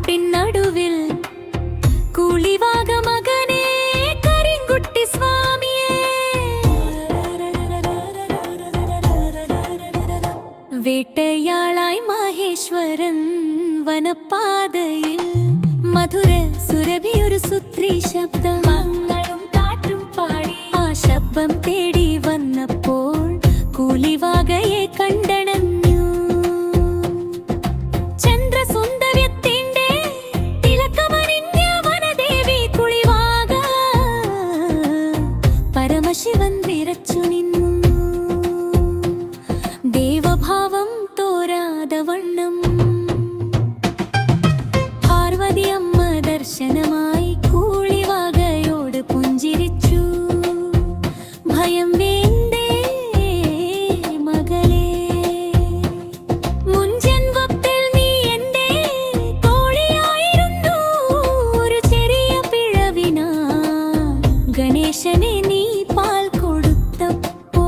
കാട്ടിൻ നടുവിൽ കൂളിവാക മകനെ കരിങ്കുട്ടി സ്വാമിയെ. വേട്ടയാളായി മഹേശ്വരൻ വനപ്പാതയിൽ മധുര സുരഭിയൊരു സുത്രി ശബ്ദം മങ്ങളും കാറ്റും പാടി. ആ ശബ്ദം തേടി വന്നപ്പോൾ കൂലിവാകയെ കണ്ടണഞ്ഞു. ചന്ദ്രസുന്ദര്യത്തിന്റെ തിലക്കമണിഞ്ഞ വനദേവി കുളിവാക പരമശിവൻ വിറച്ചു നിന്നു. ദേവഭാവം തോരാതെ വണ്ണം പാർവതിയമ്മ ദർശനമായി കൂളിവാകയോട് പുഞ്ചിരിച്ചു. ഭയം വേണ്ടേ മകളെ, മുൻജന്മത്തിൽ നീ എന്റെ കോഴിയായിരുന്നു. ഒരു ചെറിയ പിഴവിനാ ഗണേശനെ നീ പാൽ കൊടുത്തപ്പോ.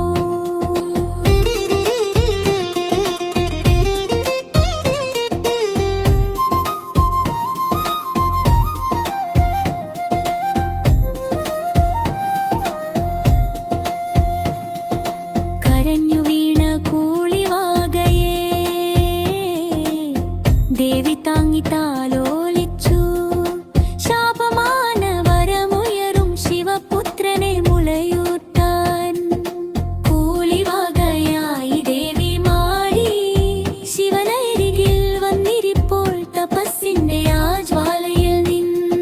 കരഞ്ഞു വീണ കൂളിവാകയെ ദേവി താങ്ങി താലോലിച്ചു. ശാപമാന വരമുയരും ശിവപുത്രനെ മുലയൂട്ടാൻ കൂളിവാകയായി ദേവി മാറി. ശിവനരികിൽ വന്നിരിപ്പോൾ തപസ്സിന്റെ ആ ജ്വാലയിൽ നിന്ന്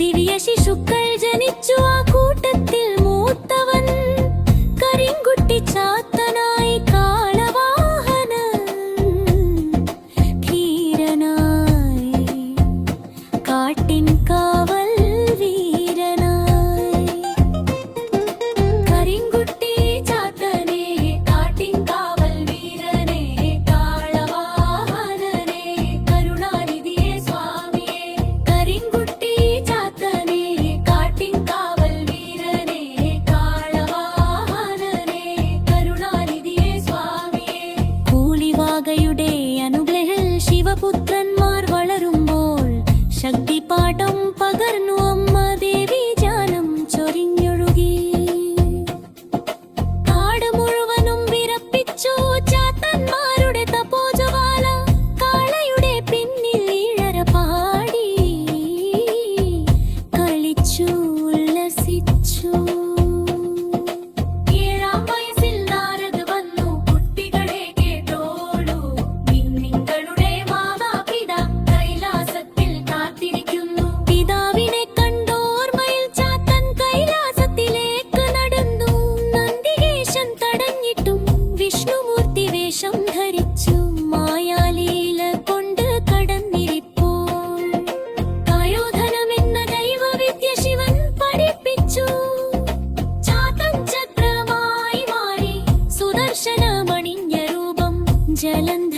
ദിവ്യ ശിശുക്കൾ ജനിച്ചു. ആ കൂട്ടത്തിൽ മൂത്തവൻ കരിങ്കുട്ടി ചാത്തനായി കാളവാഹനൻ, ധീരനായി കാട്ടിൻ കാവൽ വീരനായി. കരിങ്കുട്ടി ചാത്തനെ കാട്ടിൻ കാവൽ വീരനെ കാളവാഹനനെ കരുണാനിധിയെ സ്വാമിയെ. കരിങ്കുട്ടി ചാത്തനെ കാട്ടിൻ കാവൽ വീരനെ കാളവാഹനനെ കരുണാനിധിയെ സ്വാമിയെ. കൂളിവാകയുടെ അനുഗ്രഹത്തിൽ ശിവപുത്രന്മാർ വളരുമ്പോൾ ശക്തിപാഠം പകർന്നു അമ്മ ദേവി ജ്ഞാനം ചൊരിഞ്ഞൊഴുകി. കാട് മുഴുവനും വിറപ്പിച്ചു ചാത്തന്മാരുടെ തപോജ്വാല. കാളയുടെ പിന്നിൽ ഈഴര പാടി കളിച്ചു ഉല്ലസിച്ചു. ഏഴാം വയസ്സിൽ നാരദ വന്നു. കുട്ടികളെ കേട്ടോളൂ, നിങ്ങളുടെ മാതാപിതാ കൈലാസത്തിൽ കാത്തിരിക്കുന്നു. പിതാവിനെ കണ്ടോർമ്മയിൽ ചാത്തൻ കൈലാസത്തിലേക്ക് നടന്നു. നന്ദികേശൻ തടഞ്ഞിട്ടും വിഷ്ണുമൂർത്തി വേഷം ധരിച്ചു. മായാലീല കൊണ്ട് കടന്നിരിപ്പോൾ ആയോധനമെന്ന ദൈവവിദ്യ ശിവൻ പഠിപ്പിച്ചു. ചാത്തൻ ചക്രമായി മാറി സുദർശനമണിഞ്ഞ രൂപം ജലന്ധ